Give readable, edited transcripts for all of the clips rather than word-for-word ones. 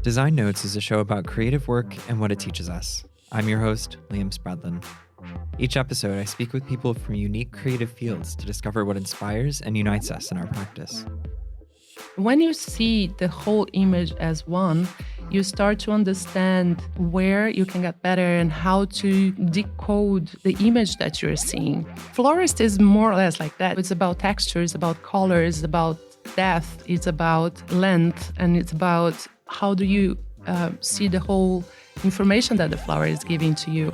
Design Notes is a show about creative work and what it teaches us. I'm your host, Liam Spradlin. Each episode, I speak with people from unique creative fields to discover what inspires and unites us in our practice. When you see the whole image as one, you start to understand where you can get better and how to decode the image that you're seeing. Florist is more or less like that. It's about texture, it's about color, it's about depth, it's about length, and it's about how do you see the whole information that the flower is giving to you.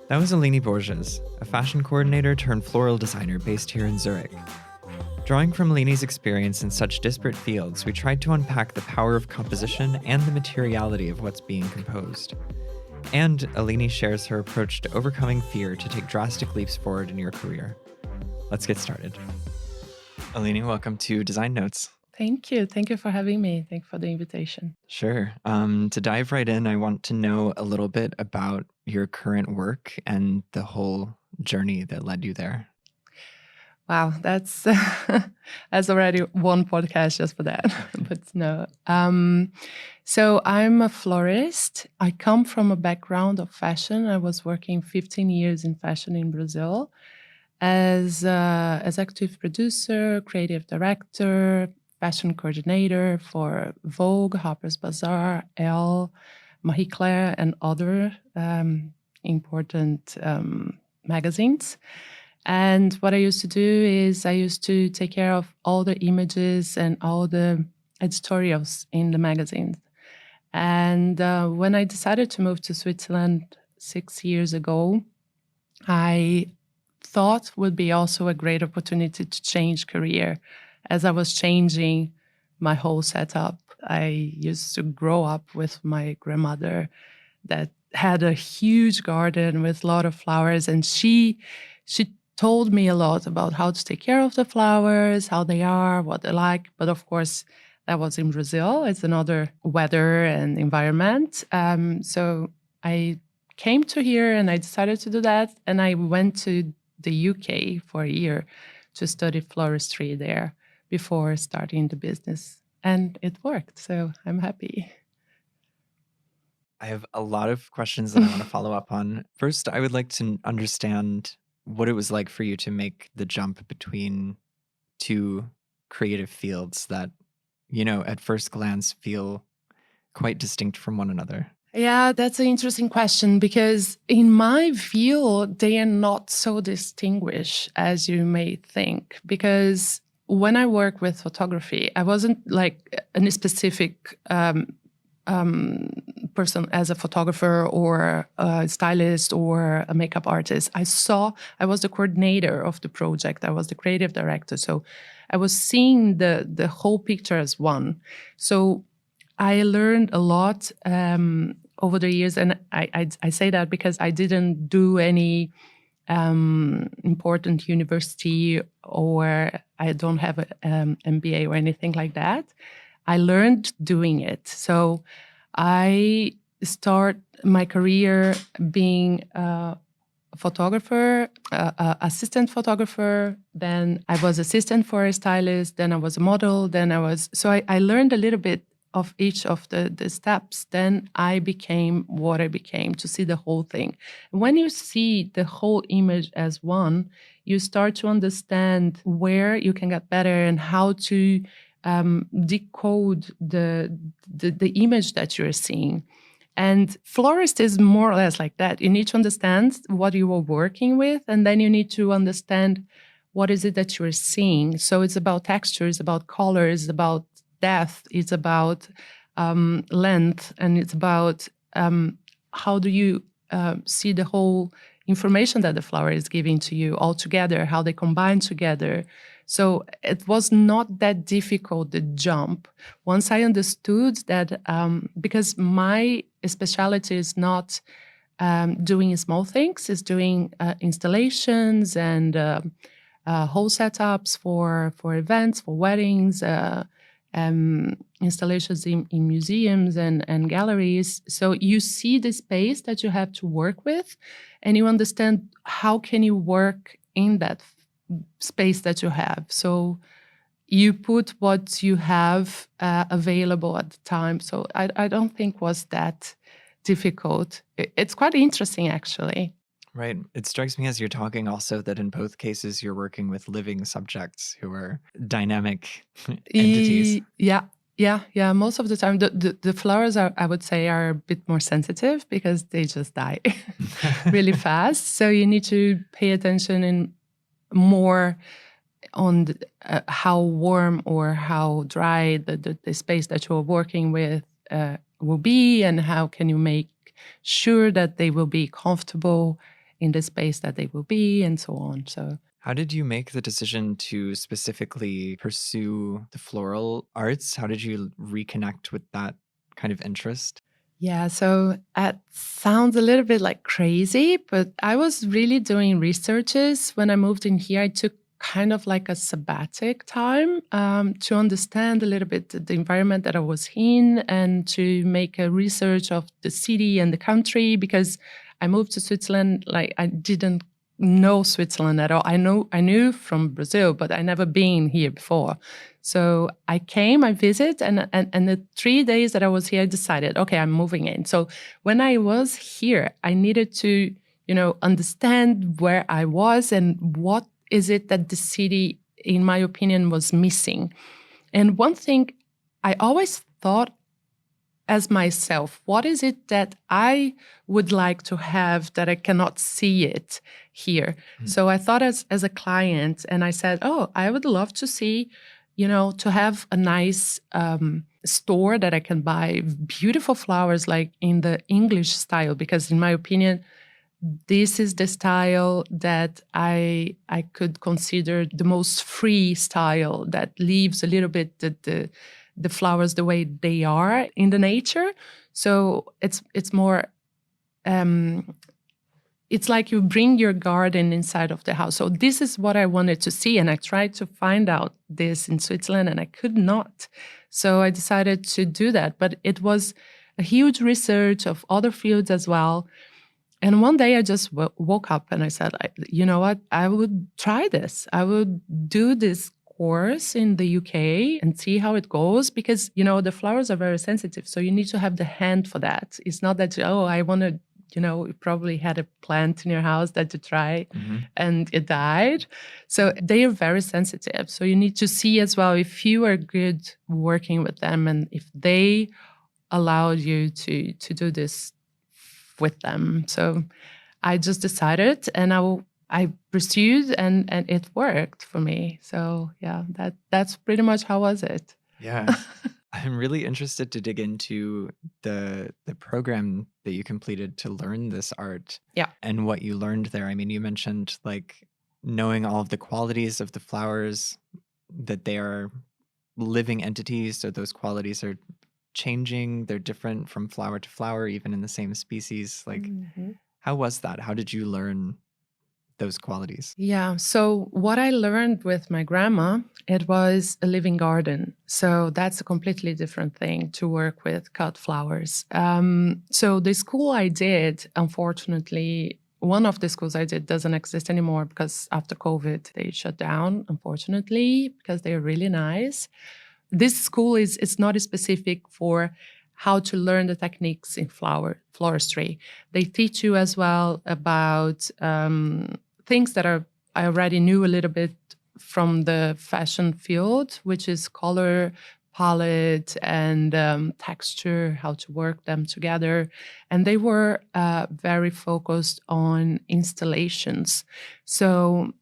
That was Aline Borges, a fashion coordinator turned floral designer based here in Zurich. Drawing from Aline's experience in such disparate fields, we tried to unpack the power of composition and the materiality of what's being composed. And Aline shares her approach to overcoming fear to take drastic leaps forward in your career. Let's get started. Aline, welcome to Design Notes. Thank you. Thank you for having me. Thank you for the invitation. Sure. To dive right in, I want to know a little bit about your current work and the whole journey that led you there. Wow, that's already one podcast just for that. But no. So I'm a florist. I come from a background of fashion. I was working 15 years in fashion in Brazil as executive producer, creative director, fashion coordinator for Vogue, Harper's Bazaar, Elle, Marie Claire, and other important magazines. And what I used to do is I used to take care of all the images and all the editorials in the magazines. And when I decided to move to Switzerland 6 years ago, I thought would be also a great opportunity to change career. As I was changing my whole setup, I used to grow up with my grandmother that had a huge garden with a lot of flowers, and she told me a lot about how to take care of the flowers, how they are, what they like. But of course, that was in Brazil. It's another weather and environment. So I came to here and I decided to do that. And I went to the UK for a year to study floristry there before starting the business. And it worked. So I'm happy. I have a lot of questions that I want to follow up on. First, I would like to understand what it was like for you to make the jump between two creative fields that, at first glance feel quite distinct from one another. Yeah, that's an interesting question because in my view, they are not so distinguished as you may think. Because when I work with photography, I wasn't like any specific person as a photographer or a stylist or a makeup artist. I was the coordinator of the project. I was the creative director. So I was seeing the whole picture as one. So I learned a lot over the years. And I say that because I didn't do any important university or I don't have an MBA or anything like that. I learned doing it. So I start my career being a photographer, assistant photographer. Then I was assistant for a stylist. Then I was a model. So I learned a little bit of each of the steps. Then I became what I became to see the whole thing. When you see the whole image as one, you start to understand where you can get better and how to decode the image that you're seeing. And florist is more or less like that. You need to understand what you are working with, and then you need to understand what is it that you're seeing. So it's about texture, it's about color, it's about depth, it's about length, and it's about how do you see the whole information that the flower is giving to you all together, how they combine together. So it was not that difficult, the jump. Once I understood that, because my specialty is not doing small things, it's doing installations and whole setups for events, for weddings, installations in museums and galleries. So you see the space that you have to work with, and you understand how can you work in that space that you have. So you put what you have available at the time. So I don't think was that difficult. It's quite interesting, actually. Right. It strikes me as you're talking also that in both cases you're working with living subjects who are dynamic entities. Yeah. Most of the time, the flowers are, I would say, are a bit more sensitive because they just die really fast. So you need to pay attention in more on how warm or how dry the space that you're working with will be, and how can you make sure that they will be comfortable in the space that they will be, and so on. So how did you make the decision to specifically pursue the floral arts? How did you reconnect with that kind of interest? yeah, so it sounds a little bit like crazy, but I was really doing researches when I moved in here. I took kind of like a sabbatic time to understand a little bit the environment that I was in, and to make a research of the city and the country, because I moved to Switzerland, like I didn't know Switzerland at all. I knew from Brazil, but I never been here before. So I came, I visited, and the 3 days that I was here, I decided, okay, I'm moving in. So when I was here, I needed to, understand where I was and what is it that the city, in my opinion, was missing. And one thing I always thought as myself, what is it that I would like to have that I cannot see it here? So I thought as a client, and I said, oh, I would love to see, to have a nice store that I can buy beautiful flowers like in the English style, because in my opinion, this is the style that I could consider the most free style, that leaves a little bit the flowers the way they are in the nature. So it's more, it's like you bring your garden inside of the house. So this is what I wanted to see. And I tried to find out this in Switzerland and I could not. So I decided to do that. But it was a huge research of other fields as well. And one day I just woke up and I said, you know what, I would try this. I would do this course in the UK and see how it goes, because, the flowers are very sensitive. So you need to have the hand for that. It's not that, I want to, you probably had a plant in your house that you try and it died. So they are very sensitive. So you need to see as well if you are good working with them and if they allowed you to do this with them. So I just decided and I pursued and it worked for me. So yeah, that's pretty much how was it. Yeah. I'm really interested to dig into the program that you completed to learn this art. Yeah. And what you learned there. I mean, you mentioned like knowing all of the qualities of the flowers, that they are living entities, so those qualities are changing, they're different from flower to flower, even in the same species. Like, how was that? How did you learn those qualities? Yeah. So what I learned with my grandma, it was a living garden. So that's a completely different thing to work with cut flowers. So the school I did, unfortunately, one of the schools I did doesn't exist anymore because after COVID, they shut down, unfortunately, because they're really nice. This school is not specific for how to learn the techniques in floristry. They teach you as well about things that I already knew a little bit from the fashion field, which is color palette and texture, how to work them together. And they were very focused on installations. So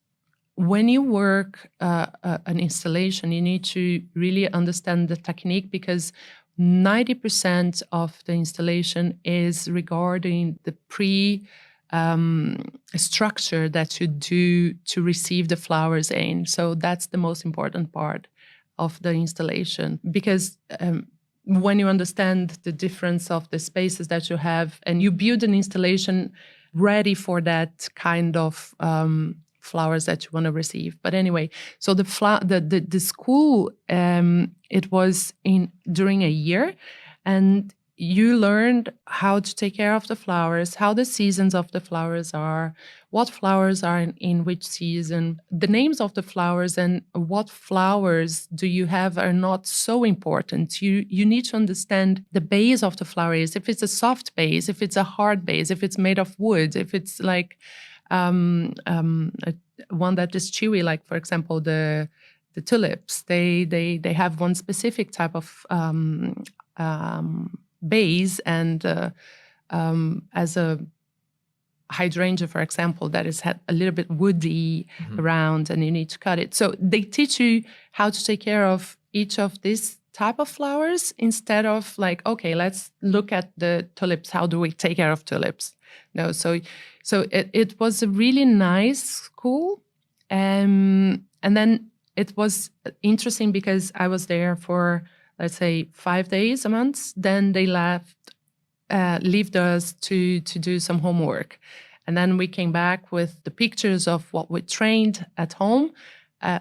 when you work an installation, you need to really understand the technique, because 90% of the installation is regarding the structure that you do to receive the flowers in. So that's the most important part of the installation, because when you understand the difference of the spaces that you have and you build an installation ready for that kind of flowers that you want to receive. But anyway, so the school, it was during a year, and you learned how to take care of the flowers, how the seasons of the flowers are, what flowers are in which season. The names of the flowers and what flowers do you have are not so important. You need to understand the base of the flower is, if it's a soft base, if it's a hard base, if it's made of wood, if it's like one that is chewy, like for example the tulips. They have one specific type of base, and as a hydrangea, for example, that is a little bit woody around, and you need to cut it. So they teach you how to take care of each of these type of flowers instead of like, okay, let's look at the tulips. How do we take care of tulips? No, so it was a really nice school, and then it was interesting because I was there for, let's say, 5 days a month. Then they left us to do some homework. And then we came back with the pictures of what we trained at home,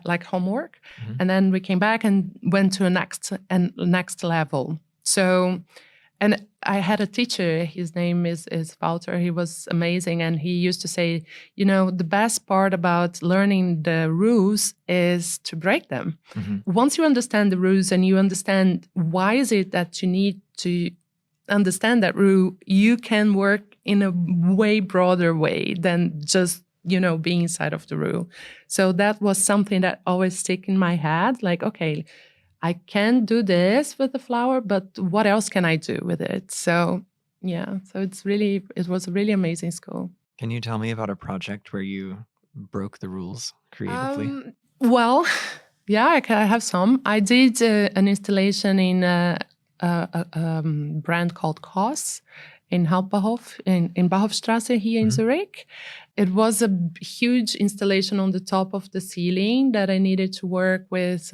like homework. And then we came back and went to a next level. So, and I had a teacher, his name is Walter. He was amazing. And he used to say, the best part about learning the rules is to break them. Once you understand the rules and you understand why is it that you need to understand that rule, you can work in a way broader way than just, being inside of the rule. So that was something that always stuck in my head. Like, okay, I can do this with the flower, but what else can I do with it? So yeah, so it was a really amazing school. Can you tell me about a project where you broke the rules creatively? Well, yeah, I have some. I did an installation in a brand called Koss in Hauptbahnhof, in Bahnhofstrasse here in Zurich. It was a huge installation on the top of the ceiling that I needed to work with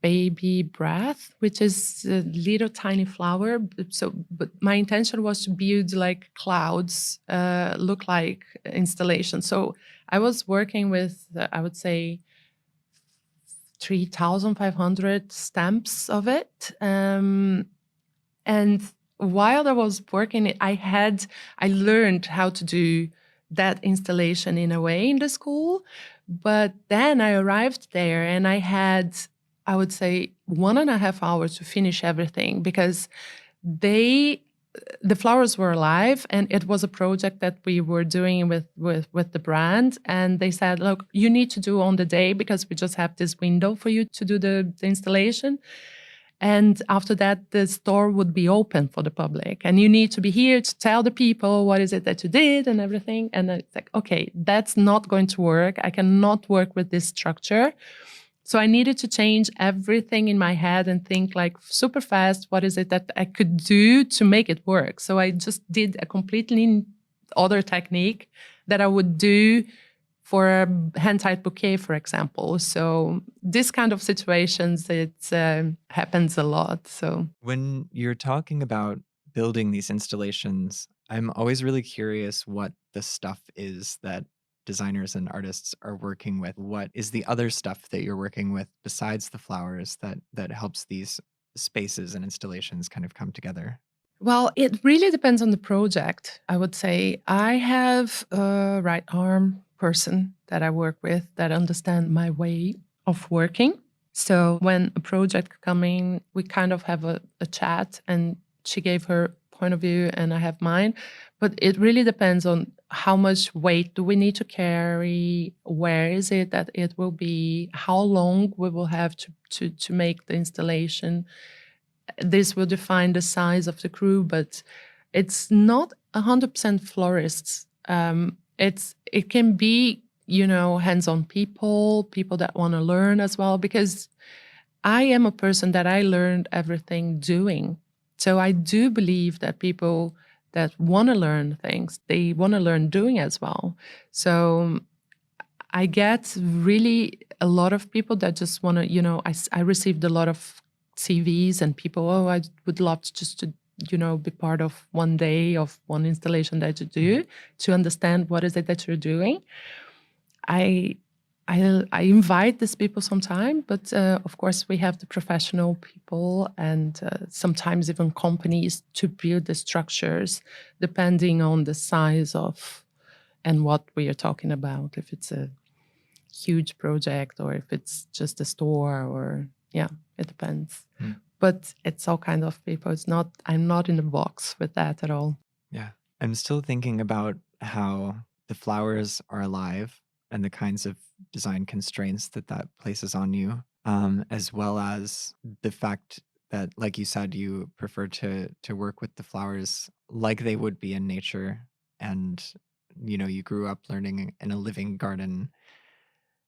baby breath, which is a little tiny flower. But my intention was to build like clouds, look like installation. So I was working with, I would say, 3,500 stamps of it. And while I was working, I learned how to do that installation in a way in the school. But then I arrived there and I had, I would say, 1.5 hours to finish everything because the flowers were alive, and it was a project that we were doing with the brand. And they said, look, you need to do on the day because we just have this window for you to do the installation. And after that, the store would be open for the public. And you need to be here to tell the people what is it that you did and everything. And it's like, okay, that's not going to work. I cannot work with this structure. So I needed to change everything in my head and think like super fast, what is it that I could do to make it work? So I just did a completely other technique that I would do for a hand-tied bouquet, for example. So this kind of situations, it happens a lot. So when you're talking about building these installations, I'm always really curious what the stuff is that designers and artists are working with. What is the other stuff that you're working with besides the flowers that helps these spaces and installations kind of come together? Well, it really depends on the project, I would say. I have a right arm person that I work with that understand my way of working. So when a project coming, we kind of have a chat, and she gave her point of view and I have mine. But it really depends on how much weight do we need to carry, where is it that it will be, how long we will have to make the installation. This will define the size of the crew, but it's not 100% florists. It can be, hands-on people that want to learn as well, because I am a person that I learned everything doing. So I do believe that people that want to learn things, they want to learn doing as well. So I get really a lot of people that just want to, I received a lot of CVs and people, I would love to be part of one day of one installation that you do to understand what is it that you're doing. I I invite these people sometime, but of course we have the professional people and sometimes even companies to build the structures depending on the size of and what we are talking about. If it's a huge project or if it's just a store, or it depends. But it's all kind of people. I'm not in the box with that at all. Yeah. I'm still thinking about how the flowers are alive and the kinds of design constraints that places on you, as well as the fact that, like you said, you prefer to work with the flowers like they would be in nature. And, you grew up learning in a living garden.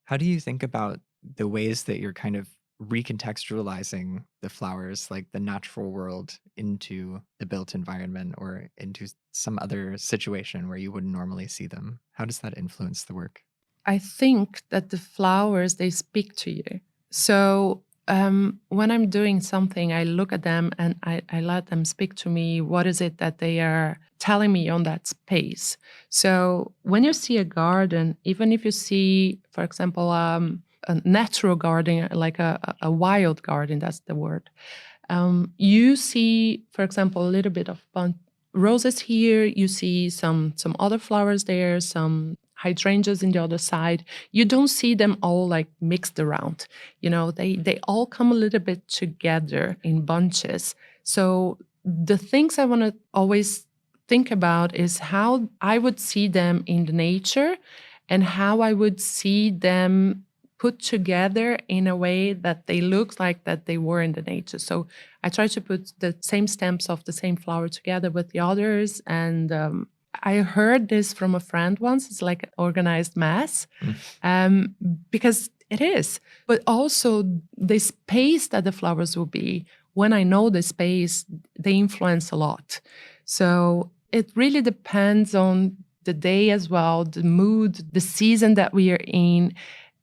How do you think about the ways that you're kind of recontextualizing the flowers, like the natural world, into the built environment or into some other situation where you wouldn't normally see them? How does that influence the work? I think that the flowers, they speak to you. So when I'm doing something, I look at them and I let them speak to me. What is it that they are telling me on that space? So when you see a garden, even if you see, for example, a natural garden, like a wild garden, that's the word. You see, for example, a little bit of roses here. You see some other flowers there, some hydrangeas in the other side. You don't see them all like mixed around. They all come a little bit together in bunches. So the things I want to always think about is how I would see them in the nature and how I would see them put together in a way that they look like that they were in the nature. So I try to put the same stems of the same flower together with the others. And I heard this from a friend once. It's like an organized mass, because it is. But also the space that the flowers will be, when I know the space, they influence a lot. So it really depends on the day as well, the mood, the season that we are in.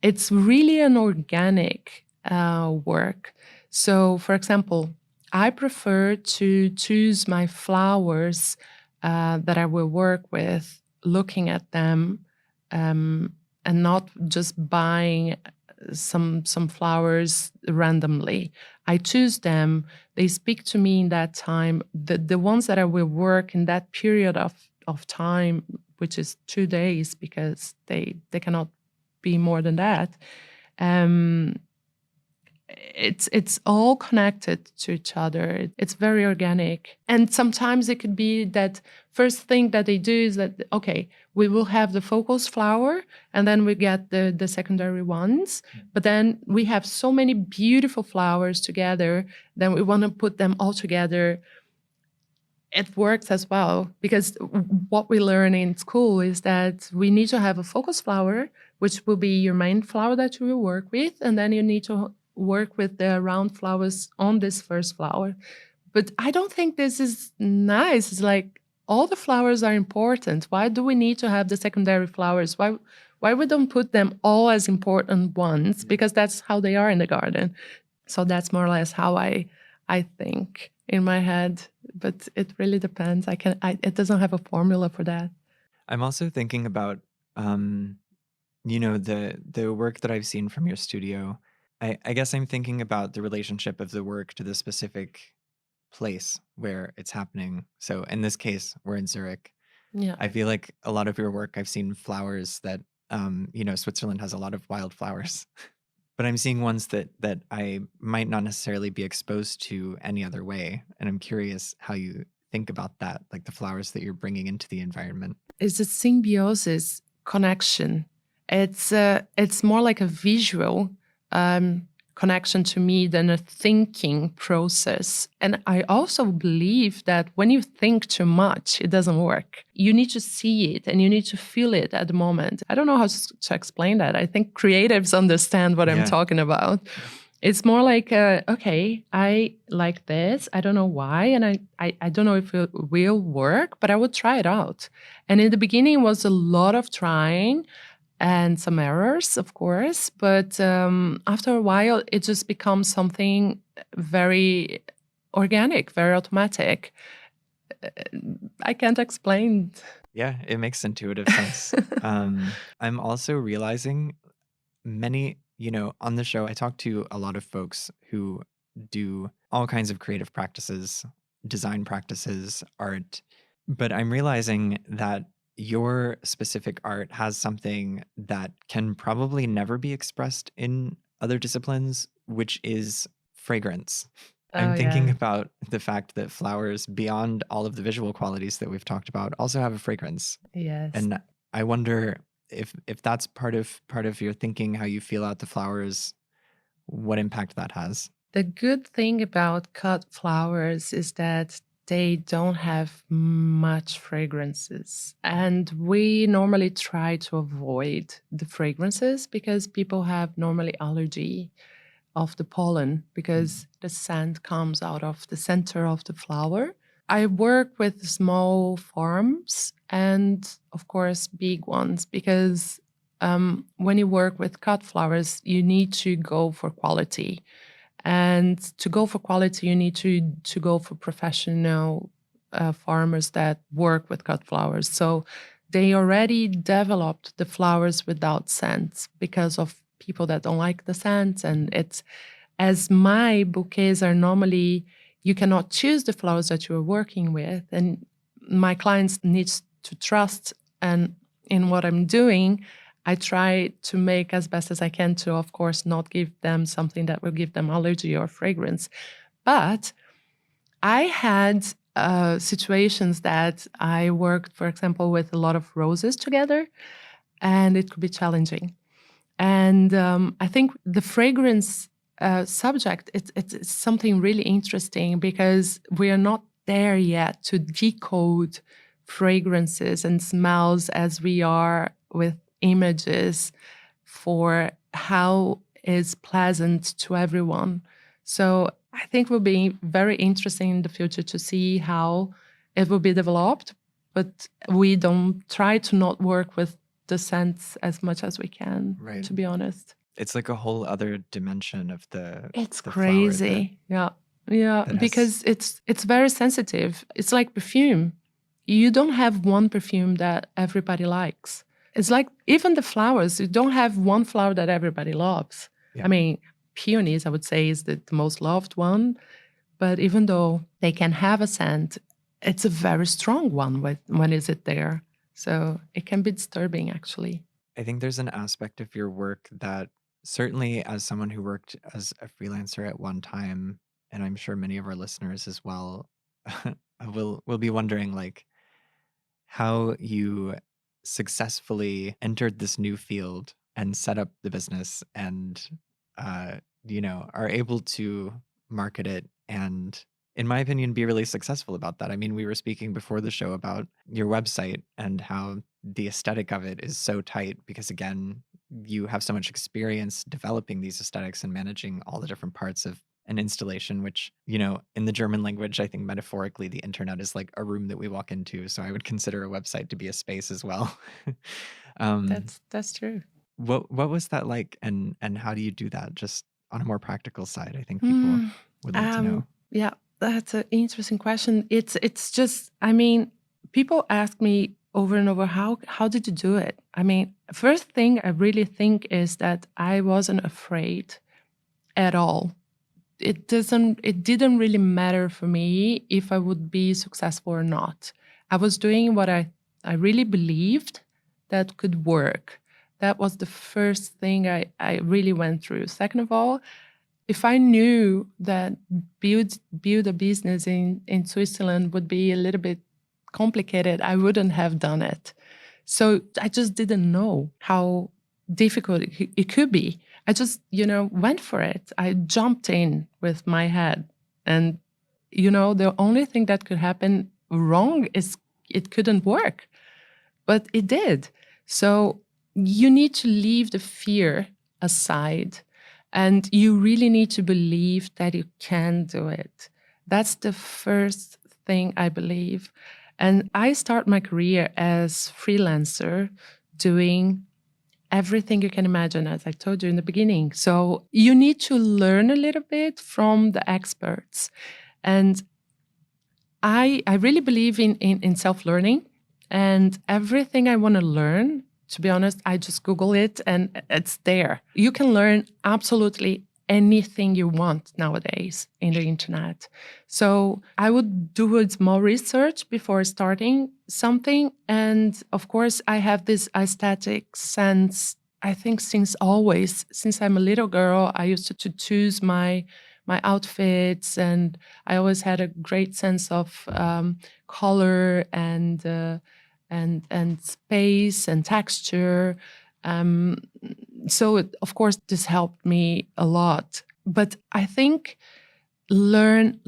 It's really an organic work. So, for example, I prefer to choose my flowers that I will work with, looking at them, and not just buying some flowers randomly. I choose them. They speak to me in that time. The ones that I will work in that period of time, which is 2 days, because they cannot be more than that. It's all connected to each other. It's very organic. And sometimes it could be that first thing that they do is that, okay, we will have the focus flower and then we get the secondary ones. But then we have so many beautiful flowers together, then we want to put them all together. It works as well, because what we learn in school is that we need to have a focus flower, which will be your main flower that you will work with. And then you need to work with the round flowers on this first flower. But I don't think this is nice. It's like all the flowers are important. Why do we need to have the secondary flowers? Why we don't put them all as important ones? Because that's how they are in the garden. So that's more or less how I think in my head, but it really depends. It doesn't have a formula for that. I'm also thinking about, the work that I've seen from your studio. I guess I'm thinking about the relationship of the work to the specific place where it's happening. So in this case, we're in Zurich. Yeah. I feel like a lot of your work, I've seen flowers that, Switzerland has a lot of wildflowers. But I'm seeing ones that I might not necessarily be exposed to any other way. And I'm curious how you think about that, like the flowers that you're bringing into the environment. It's a symbiosis connection. It's more like a visual connection to me than a thinking process. And I also believe that when you think too much, it doesn't work. You need to see it and you need to feel it at the moment. I don't know how to explain that. I think creatives understand what I'm talking about. It's more like, okay, I like this. I don't know why. And I don't know if it will work, but I will try it out. And in the beginning, it was a lot of trying and some errors, of course. But after a while, it just becomes something very organic, very automatic. I can't explain. Yeah, it makes intuitive sense. I'm also realizing on the show, I talk to a lot of folks who do all kinds of creative practices, design practices, art, but I'm realizing that your specific art has something that can probably never be expressed in other disciplines, which is fragrance. Oh, I'm thinking yeah. about the fact that flowers, beyond all of the visual qualities that we've talked about, also have a fragrance. Yes. And I wonder if that's part of your thinking, how you feel out the flowers, what impact that has. The good thing about cut flowers is that they don't have much fragrances. And we normally try to avoid the fragrances because people have normally allergy of the pollen because the scent comes out of the center of the flower. I work with small farms and, of course, big ones because when you work with cut flowers, you need to go for quality. And to go for quality, you need to go for professional farmers that work with cut flowers. So they already developed the flowers without scents because of people that don't like the scents. And it's, as my bouquets are normally, you cannot choose the flowers that you're working with. And my clients need to trust and in what I'm doing. I try to make as best as I can to, of course, not give them something that will give them allergy or fragrance. But I had situations that I worked, for example, with a lot of roses together, and it could be challenging. And I think the fragrance subject, it's something really interesting because we are not there yet to decode fragrances and smells as we are with images for how is pleasant to everyone. So I think it will be very interesting in the future to see how it will be developed, but we don't try to not work with the scents as much as we can, Right. to be honest. It's like a whole other dimension of It's the flower crazy. Yeah, that has- because it's very sensitive. It's like perfume. You don't have one perfume that everybody likes. It's like even the flowers, you don't have one flower that everybody loves. Yeah. I mean, peonies, I would say, is the most loved one. But even though they can have a scent, it's a very strong one when is it there. So it can be disturbing, actually. I think there's an aspect of your work that certainly, as someone who worked as a freelancer at one time, and I'm sure many of our listeners as well, will be wondering like how you successfully entered this new field and set up the business and are able to market it and, in my opinion, be really successful about that. I mean, we were speaking before the show about your website and how the aesthetic of it is so tight because, again, you have so much experience developing these aesthetics and managing all the different parts of an installation, which, in the German language, I think metaphorically, the internet is like a room that we walk into. So I would consider a website to be a space as well. That's true. What was that like, and how do you do that just on a more practical side? I think people would like to know. Yeah, that's an interesting question. It's just, I mean, people ask me over and over, how did you do it? I mean, first thing I really think is that I wasn't afraid at all. It didn't really matter for me if I would be successful or not. I was doing what I really believed that could work. That was the first thing I really went through. Second of all, if I knew that build a business in Switzerland would be a little bit complicated, I wouldn't have done it. So I just didn't know how difficult it could be. I just, went for it. I jumped in with my head. And, the only thing that could happen wrong is it couldn't work. But it did. So you need to leave the fear aside. And you really need to believe that you can do it. That's the first thing I believe. And I start my career as freelancer doing everything you can imagine, as I told you in the beginning. So you need to learn a little bit from the experts. And I really believe in self-learning. And everything I want to learn to be honest, I just Google it and it's there. You can learn absolutely anything you want nowadays in the internet. So I would do more research before starting something. And of course, I have this aesthetic sense, I think since always, since I'm a little girl, I used to choose my outfits, and I always had a great sense of color and space and texture. So, of course, this helped me a lot. But I think learn,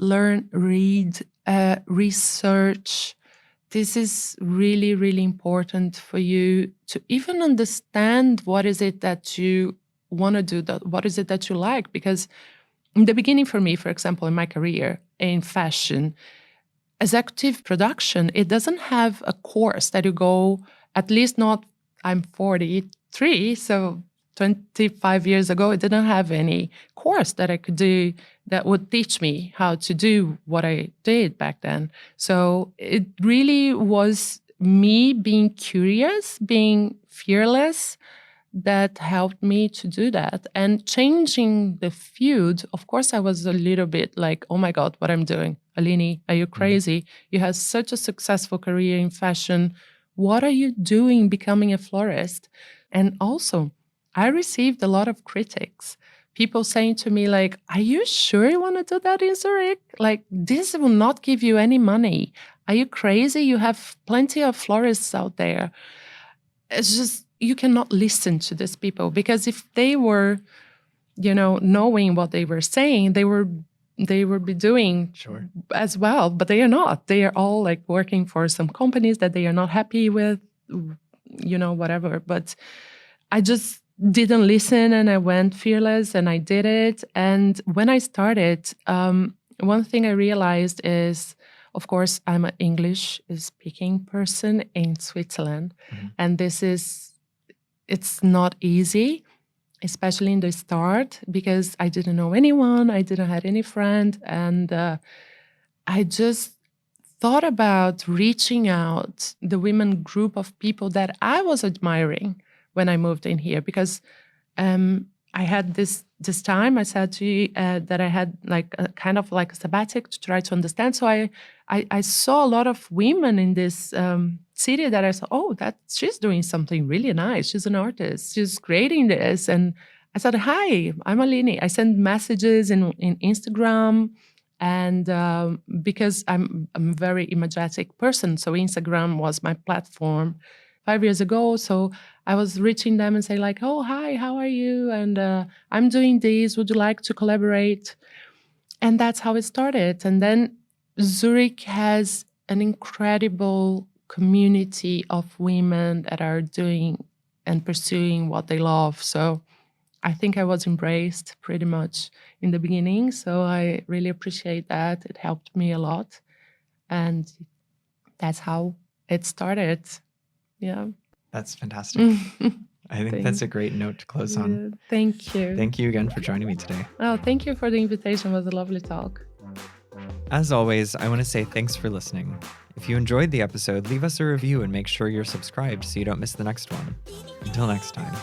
read, research. This is really, really important for you to even understand what is it that you want to do, what is it that you like. Because in the beginning for me, for example, in my career in fashion, executive production, it doesn't have a course that you go, at least not, I'm 43, so 25 years ago, it didn't have any course that I could do that would teach me how to do what I did back then. So it really was me being curious, being fearless, that helped me to do that. And changing the field, of course, I was a little bit like, oh my God, what I'm doing. Aline, are you crazy? You have such a successful career in fashion. What are you doing becoming a florist? And also, I received a lot of critics. People saying to me like, are you sure you want to do that in Zurich? Like, this will not give you any money. Are you crazy? You have plenty of florists out there. It's just, you cannot listen to these people, because if they were, knowing what they were saying, they would be doing as well, but they are not. They are all like working for some companies that they are not happy with, whatever. But I just didn't listen, and I went fearless and I did it. And when I started, one thing I realized is, of course, I'm an English-speaking person in Switzerland, and it's not easy, especially in the start, because I didn't know anyone, I didn't have any friend, and I just thought about reaching out the women group of people that I was admiring when I moved in here, because I had this time, I said to you that I had like a kind of like a sabbatic to try to understand. So I saw a lot of women in this city that I saw, she's doing something really nice. She's an artist. She's creating this. And I said, hi, I'm Aline. I sent messages in Instagram. And because I'm a very imagetic person, so Instagram was my platform 5 years ago. So I was reaching them and say like, oh, hi, how are you? And I'm doing this. Would you like to collaborate? And that's how it started. And then Zurich has an incredible community of women that are doing and pursuing what they love. So I think I was embraced pretty much in the beginning. So I really appreciate that. It helped me a lot. And that's how it started. Yeah. That's fantastic. I think that's a great note to close on. Thank you. Thank you again for joining me today. Oh, thank you for the invitation. It was a lovely talk. As always, I want to say thanks for listening. If you enjoyed the episode, leave us a review and make sure you're subscribed so you don't miss the next one. Until next time.